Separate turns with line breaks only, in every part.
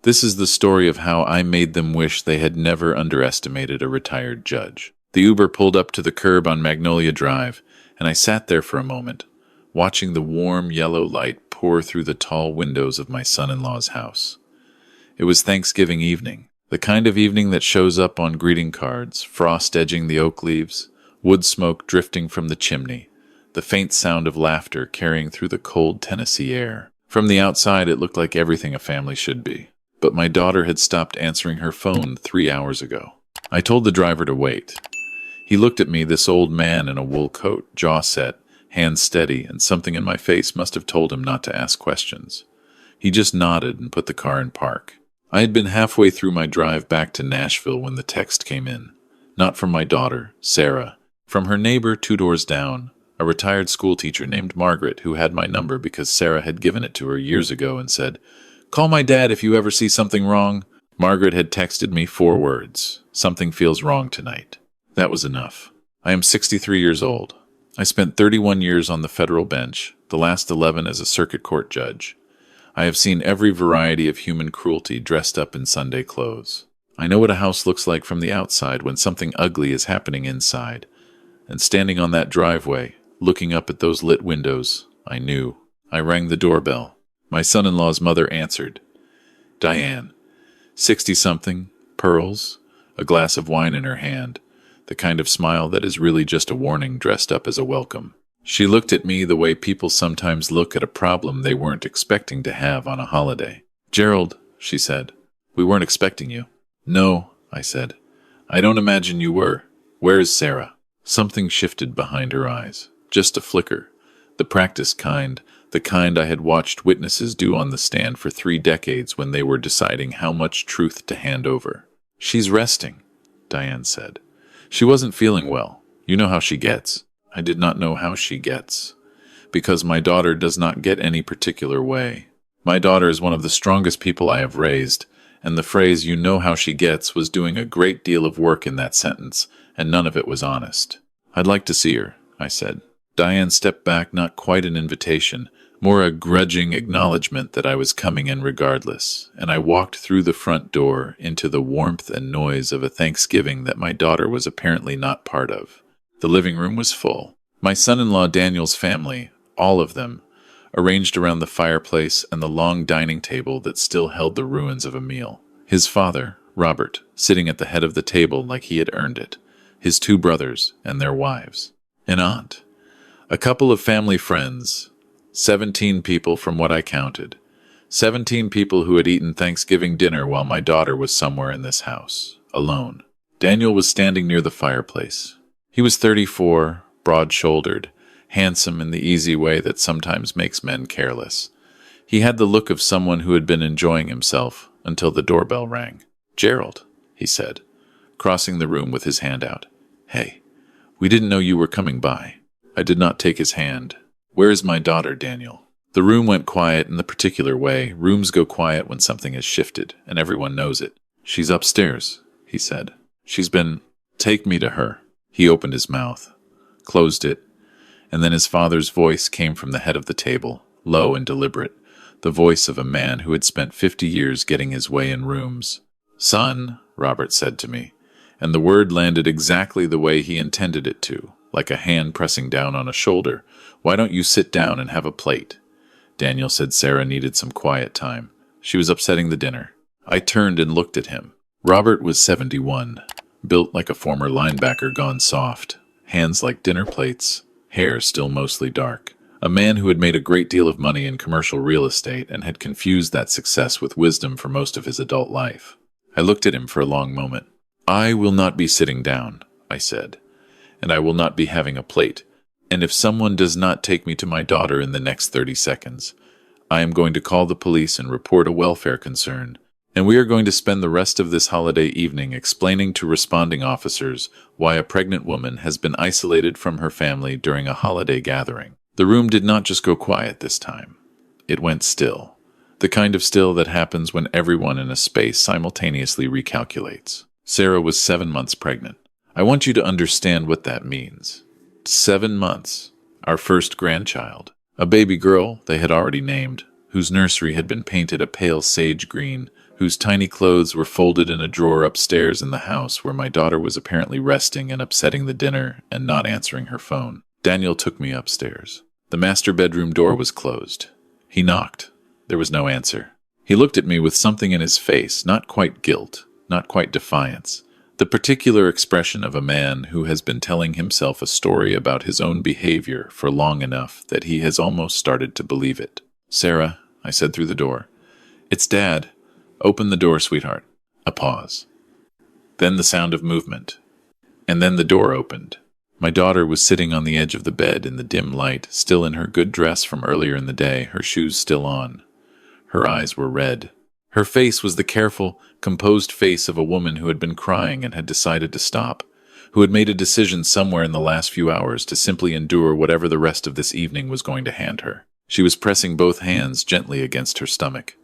This is the story of how I made them wish they had never underestimated a retired judge. The Uber pulled up to the curb on Magnolia Drive, and I sat there for a moment, watching the warm yellow light pour through the tall windows of my son-in-law's house. It was Thanksgiving evening, the kind of evening that shows up on greeting cards, frost edging the oak leaves, wood smoke drifting from the chimney, the faint sound of laughter carrying through the cold Tennessee air. From the outside, it looked like everything a family should be. But my daughter had stopped answering her phone 3 hours ago. I told the driver to wait. He looked at me, this old man in a wool coat, jaw set, hands steady, and something in my face must have told him not to ask questions. He just nodded and put the car in park. I had been halfway through my drive back to Nashville when the text came in. Not from my daughter, Sarah. From her neighbor 2 doors down, a retired schoolteacher named Margaret, who had my number because Sarah had given it to her years ago and said, "Call my dad if you ever see something wrong." Margaret had texted me 4 words. "Something feels wrong tonight." That was enough. I am 63 years old. I spent 31 years on the federal bench, the last 11 as a circuit court judge. I have seen every variety of human cruelty dressed up in Sunday clothes. I know what a house looks like from the outside when something ugly is happening inside. And standing on that driveway, looking up at those lit windows, I knew. I rang the doorbell. My son-in-law's mother answered. Diane, 60-something, pearls, a glass of wine in her hand, the kind of smile that is really just a warning dressed up as a welcome. She looked at me the way people sometimes look at a problem they weren't expecting to have on a holiday. "Gerald," she said, "we weren't expecting you." "No," I said. "I don't imagine you were. Where is Sarah?" Something shifted behind her eyes. Just a flicker. The practiced kind. The kind I had watched witnesses do on the stand for 3 decades when they were deciding how much truth to hand over. "She's resting," Diane said. "She wasn't feeling well. You know how she gets." I did not know how she gets, because my daughter does not get any particular way. My daughter is one of the strongest people I have raised, and the phrase "you know how she gets" was doing a great deal of work in that sentence, and none of it was honest. "I'd like to see her," I said. Diane stepped back, not quite an invitation, more a grudging acknowledgement that I was coming in regardless, and I walked through the front door into the warmth and noise of a Thanksgiving that my daughter was apparently not part of. The living room was full. My son-in-law Daniel's family, all of them, arranged around the fireplace and the long dining table that still held the ruins of a meal. His father, Robert, sitting at the head of the table like he had earned it. His 2 brothers and their wives. An aunt. A couple of family friends. 17 people from what I counted. 17 people who had eaten Thanksgiving dinner while my daughter was somewhere in this house, alone. Daniel was standing near the fireplace. He was 34, broad-shouldered, handsome in the easy way that sometimes makes men careless. He had the look of someone who had been enjoying himself until the doorbell rang. "Gerald," he said, crossing the room with his hand out. "Hey, we didn't know you were coming by." I did not take his hand. "Where is my daughter, Daniel?" The room went quiet in the particular way rooms go quiet when something has shifted, and everyone knows it. "She's upstairs," he said. "She's been... Take me to her." He opened his mouth, closed it, and then his father's voice came from the head of the table, low and deliberate, the voice of a man who had spent 50 years getting his way in rooms. "Son," Robert said to me, and the word landed exactly the way he intended it to, like a hand pressing down on a shoulder. "Why don't you sit down and have a plate?" Daniel said Sarah needed some quiet time. She was upsetting the dinner. I turned and looked at him. Robert was 71, built like a former linebacker gone soft, hands like dinner plates, hair still mostly dark. A man who had made a great deal of money in commercial real estate and had confused that success with wisdom for most of his adult life. I looked at him for a long moment. "I will not be sitting down," I said, "and I will not be having a plate. And if someone does not take me to my daughter in the next 30 seconds, I am going to call the police and report a welfare concern. And we are going to spend the rest of this holiday evening explaining to responding officers why a pregnant woman has been isolated from her family during a holiday gathering." The room did not just go quiet this time. It went still. The kind of still that happens when everyone in a space simultaneously recalculates. Sarah was 7 months pregnant. I want you to understand what that means. 7 months. Our first grandchild. A baby girl they had already named, whose nursery had been painted a pale sage green, whose tiny clothes were folded in a drawer upstairs in the house where my daughter was apparently resting and upsetting the dinner and not answering her phone. Daniel took me upstairs. The master bedroom door was closed. He knocked. There was no answer. He looked at me with something in his face, not quite guilt, not quite defiance, the particular expression of a man who has been telling himself a story about his own behavior for long enough that he has almost started to believe it. "Sarah," I said through the door. "It's Dad. Open the door, sweetheart." A pause. Then the sound of movement. And then the door opened. My daughter was sitting on the edge of the bed in the dim light, still in her good dress from earlier in the day, her shoes still on. Her eyes were red. Her face was the careful, composed face of a woman who had been crying and had decided to stop, who had made a decision somewhere in the last few hours to simply endure whatever the rest of this evening was going to hand her. She was pressing both hands gently against her stomach,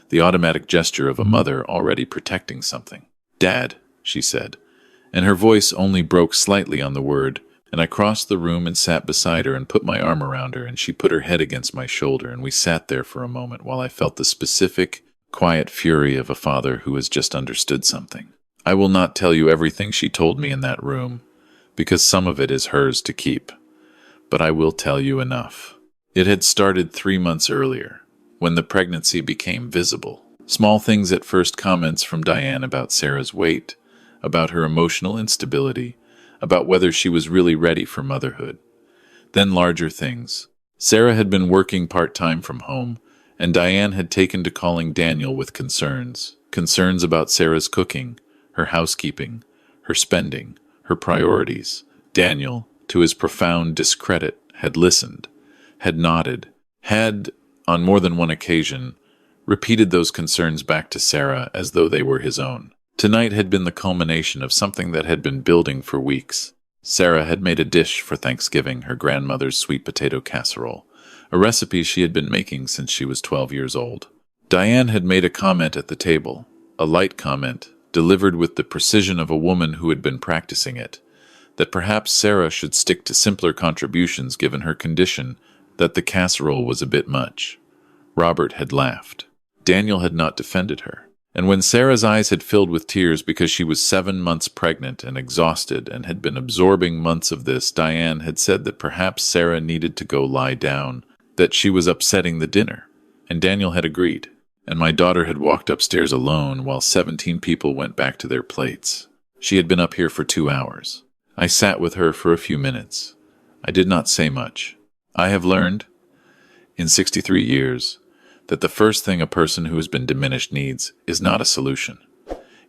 the automatic gesture of a mother already protecting something. "Dad," she said, and her voice only broke slightly on the word, and I crossed the room and sat beside her and put my arm around her, and she put her head against my shoulder, and we sat there for a moment while I felt the specific, quiet fury of a father who has just understood something. I will not tell you everything she told me in that room, because some of it is hers to keep, but I will tell you enough. It had started 3 months earlier, when the pregnancy became visible. Small things at first, comments from Diane about Sarah's weight, about her emotional instability, about whether she was really ready for motherhood. Then larger things. Sarah had been working part-time from home, and Diane had taken to calling Daniel with concerns. Concerns about Sarah's cooking, her housekeeping, her spending, her priorities. Daniel, to his profound discredit, had listened, had nodded, had, on more than one occasion, repeated those concerns back to Sarah as though they were his own. Tonight had been the culmination of something that had been building for weeks. Sarah had made a dish for Thanksgiving, her grandmother's sweet potato casserole, a recipe she had been making since she was 12 years old. Diane had made a comment at the table, a light comment, delivered with the precision of a woman who had been practicing it, that perhaps Sarah should stick to simpler contributions given her condition, that the casserole was a bit much. Robert had laughed. Daniel had not defended her. And when Sarah's eyes had filled with tears because she was 7 months pregnant and exhausted and had been absorbing months of this, Diane had said that perhaps Sarah needed to go lie down, that she was upsetting the dinner, and Daniel had agreed. And my daughter had walked upstairs alone while 17 people went back to their plates. She had been up here for 2 hours. I sat with her for a few minutes. I did not say much. I have learned, in 63 years, that the first thing a person who has been diminished needs is not a solution.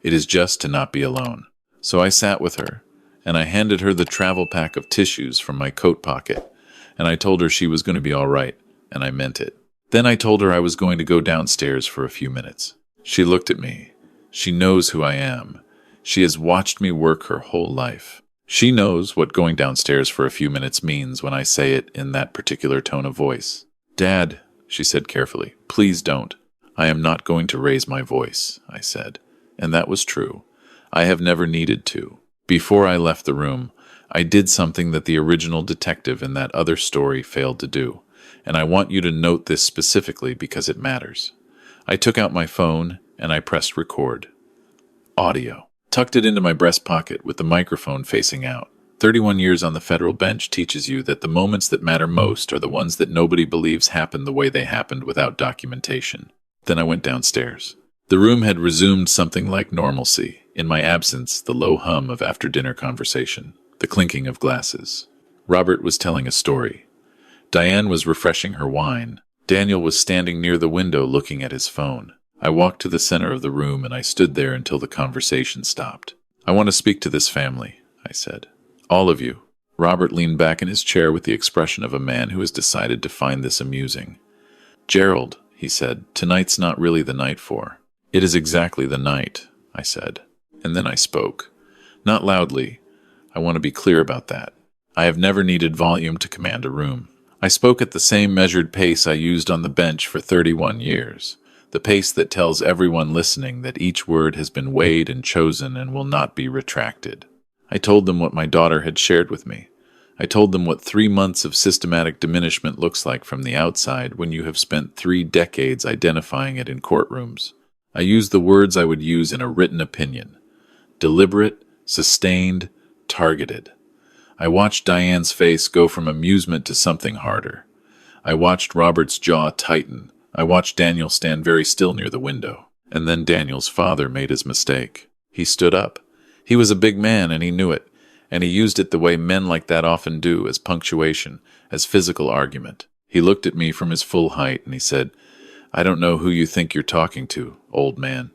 It is just to not be alone. So I sat with her, and I handed her the travel pack of tissues from my coat pocket, and I told her she was going to be all right, and I meant it. Then I told her I was going to go downstairs for a few minutes. She looked at me. She knows who I am. She has watched me work her whole life. She knows what going downstairs for a few minutes means when I say it in that particular tone of voice. "Dad," she said carefully, "please don't." "I am not going to raise my voice," I said. And that was true. I have never needed to. Before I left the room, I did something that the original detective in that other story failed to do. And I want you to note this specifically because it matters. I took out my phone and I pressed record. Audio. Tucked it into my breast pocket with the microphone facing out. 31 years on the federal bench teaches you that the moments that matter most are the ones that nobody believes happened the way they happened without documentation. Then I went downstairs. The room had resumed something like normalcy. In my absence, the low hum of after-dinner conversation, the clinking of glasses. Robert was telling a story. Diane was refreshing her wine. Daniel was standing near the window looking at his phone. I walked to the center of the room and I stood there until the conversation stopped. "I want to speak to this family," I said. "All of you." Robert leaned back in his chair with the expression of a man who has decided to find this amusing. "Gerald," he said, "tonight's not really the night for." "It is exactly the night," I said. And then I spoke. Not loudly. I want to be clear about that. I have never needed volume to command a room. I spoke at the same measured pace I used on the bench for 31 years. The pace that tells everyone listening that each word has been weighed and chosen and will not be retracted. I told them what my daughter had shared with me. I told them what 3 months of systematic diminishment looks like from the outside when you have spent 3 decades identifying it in courtrooms. I used the words I would use in a written opinion: deliberate, sustained, targeted. I watched Diane's face go from amusement to something harder. I watched Robert's jaw tighten. I watched Daniel stand very still near the window. And then Daniel's father made his mistake. He stood up. He was a big man, and he knew it, and he used it the way men like that often do, as punctuation, as physical argument. He looked at me from his full height, and he said, "I don't know who you think you're talking to, old man,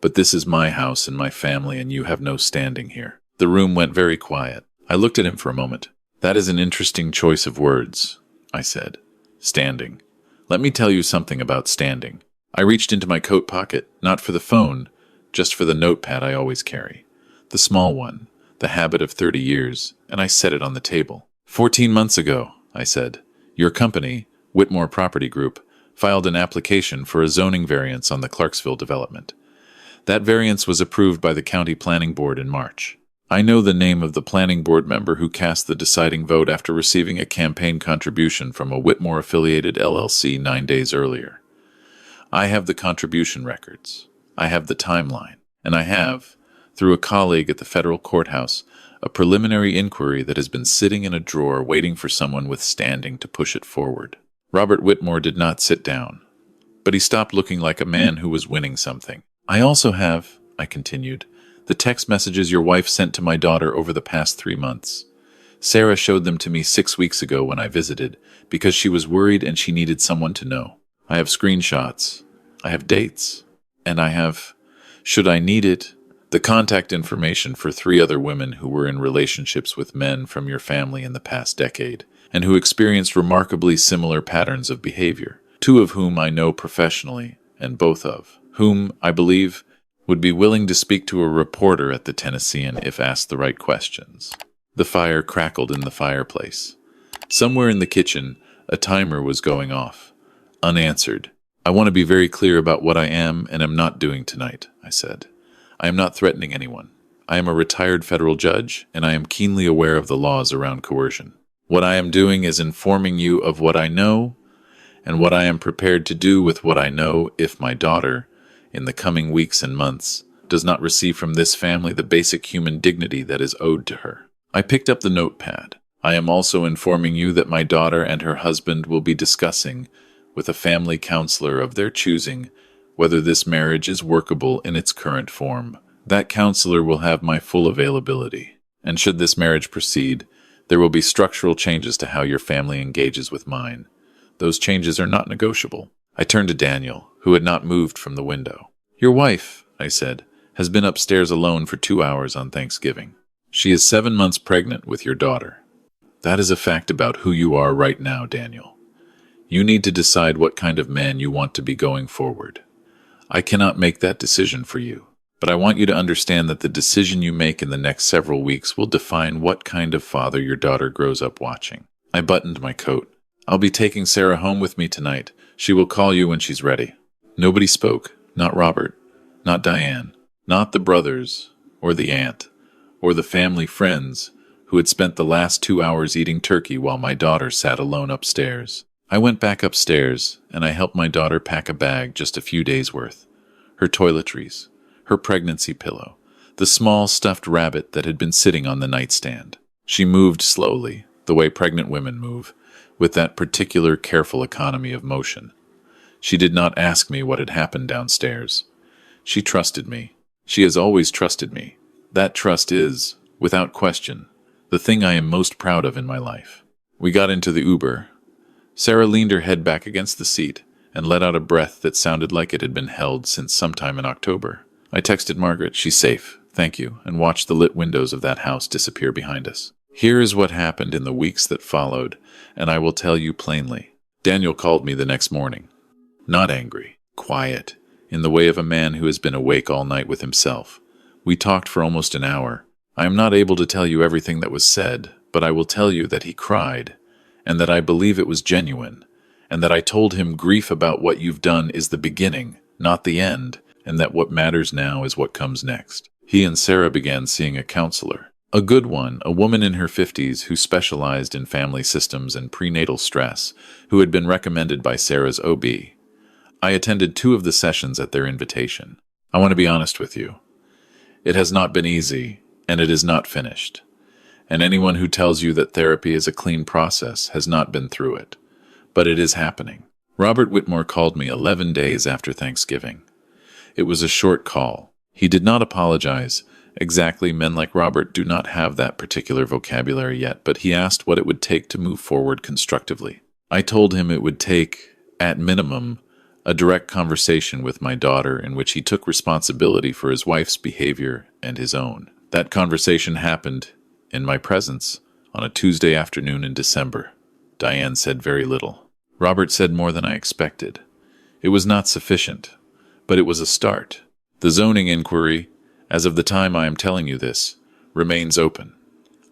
but this is my house and my family, and you have no standing here." The room went very quiet. I looked at him for a moment. "That is an interesting choice of words," I said. "Standing. Let me tell you something about standing." I reached into my coat pocket, not for the phone, just for the notepad I always carry. The small one, the habit of 30 years, and I set it on the table. 14 months ago, I said, your company, Whitmore Property Group, filed an application for a zoning variance on the Clarksville development. That variance was approved by the County Planning Board in March. I know the name of the planning board member who cast the deciding vote after receiving a campaign contribution from a Whitmore-affiliated LLC 9 days earlier. I have the contribution records. I have the timeline. And I have, through a colleague at the federal courthouse, a preliminary inquiry that has been sitting in a drawer waiting for someone with standing to push it forward. Robert Whitmore did not sit down, but he stopped looking like a man who was winning something. I also have, I continued, the text messages your wife sent to my daughter over the past 3 months. Sarah showed them to me 6 weeks ago when I visited, because she was worried and she needed someone to know. I have screenshots. I have dates. And I have, should I need it, the contact information for 3 other women who were in relationships with men from your family in the past decade, and who experienced remarkably similar patterns of behavior, 2 of whom I know professionally, and both of whom, I believe, would be willing to speak to a reporter at the Tennessean if asked the right questions. The fire crackled in the fireplace. Somewhere in the kitchen, a timer was going off, unanswered. I want to be very clear about what I am and am not doing tonight, I said. I am not threatening anyone. I am a retired federal judge, and I am keenly aware of the laws around coercion. What I am doing is informing you of what I know and what I am prepared to do with what I know if my daughter, in the coming weeks and months, does not receive from this family the basic human dignity that is owed to her. I picked up the notepad. I am also informing you that my daughter and her husband will be discussing, with a family counselor of their choosing, whether this marriage is workable in its current form. That counselor will have my full availability. And should this marriage proceed, there will be structural changes to how your family engages with mine. Those changes are not negotiable. I turned to Daniel, who had not moved from the window. Your wife, I said, has been upstairs alone for 2 hours on Thanksgiving. She is 7 months pregnant with your daughter. That is a fact about who you are right now, Daniel. You need to decide what kind of man you want to be going forward. I cannot make that decision for you, but I want you to understand that the decision you make in the next several weeks will define what kind of father your daughter grows up watching. I buttoned my coat. I'll be taking Sarah home with me tonight. She will call you when she's ready. Nobody spoke, not Robert, not Diane, not the brothers, or the aunt, or the family friends who had spent the last 2 hours eating turkey while my daughter sat alone upstairs. I went back upstairs, and I helped my daughter pack a bag just a few days' worth. Her toiletries, her pregnancy pillow, the small stuffed rabbit that had been sitting on the nightstand. She moved slowly, the way pregnant women move, with that particular careful economy of motion. She did not ask me what had happened downstairs. She trusted me. She has always trusted me. That trust is, without question, the thing I am most proud of in my life. We got into the Uber. Sarah leaned her head back against the seat and let out a breath that sounded like it had been held since sometime in October. I texted Margaret, "She's safe, thank you," and watched the lit windows of that house disappear behind us. Here is what happened in the weeks that followed, and I will tell you plainly. Daniel called me the next morning. Not angry, quiet, in the way of a man who has been awake all night with himself. We talked for almost an hour. I am not able to tell you everything that was said, but I will tell you that he cried, and that I believe it was genuine, and that I told him grief about what you've done is the beginning, not the end, and that what matters now is what comes next. He and Sarah began seeing a counselor. A good one, a woman in her 50s who specialized in family systems and prenatal stress, who had been recommended by Sarah's OB. I attended 2 of the sessions at their invitation. I want to be honest with you. It has not been easy, and it is not finished. And anyone who tells you that therapy is a clean process has not been through it. But it is happening. Robert Whitmore called me 11 days after Thanksgiving. It was a short call. He did not apologize. Exactly, men like Robert do not have that particular vocabulary yet, but he asked what it would take to move forward constructively. I told him it would take, at minimum, a direct conversation with my daughter in which he took responsibility for his wife's behavior and his own. That conversation happened, in my presence, on a Tuesday afternoon in December. Diane said very little. Robert said more than I expected. It was not sufficient, but it was a start. The zoning inquiry, as of the time I am telling you this, remains open.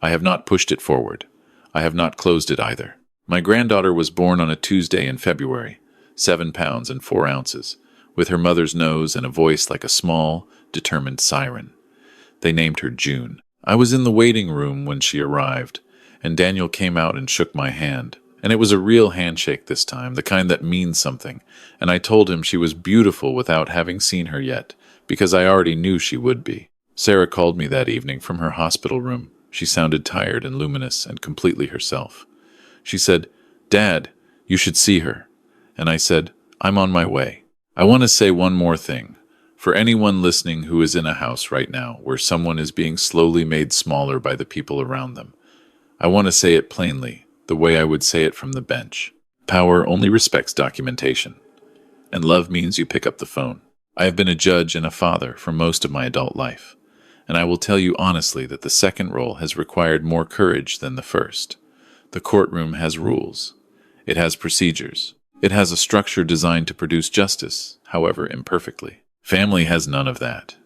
I have not pushed it forward. I have not closed it either. My granddaughter was born on a Tuesday in February, 7 pounds and 4 ounces, with her mother's nose and a voice like a small, determined siren. They named her June. I was in the waiting room when she arrived, and Daniel came out and shook my hand. And it was a real handshake this time, the kind that means something, and I told him she was beautiful without having seen her yet, because I already knew she would be. Sarah called me that evening from her hospital room. She sounded tired and luminous and completely herself. She said, "Dad, you should see her." And I said, "I'm on my way." I want to say one more thing. For anyone listening who is in a house right now where someone is being slowly made smaller by the people around them, I want to say it plainly, the way I would say it from the bench. Power only respects documentation, and love means you pick up the phone. I have been a judge and a father for most of my adult life, and I will tell you honestly that the second role has required more courage than the first. The courtroom has rules. It has procedures. It has a structure designed to produce justice, however imperfectly. Family has none of that.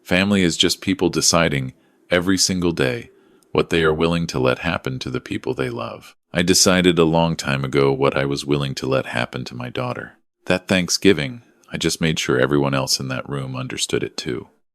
Family is just people deciding, every single day, what they are willing to let happen to the people they love. I decided a long time ago what I was willing to let happen to my daughter. That Thanksgiving, I just made sure everyone else in that room understood it too.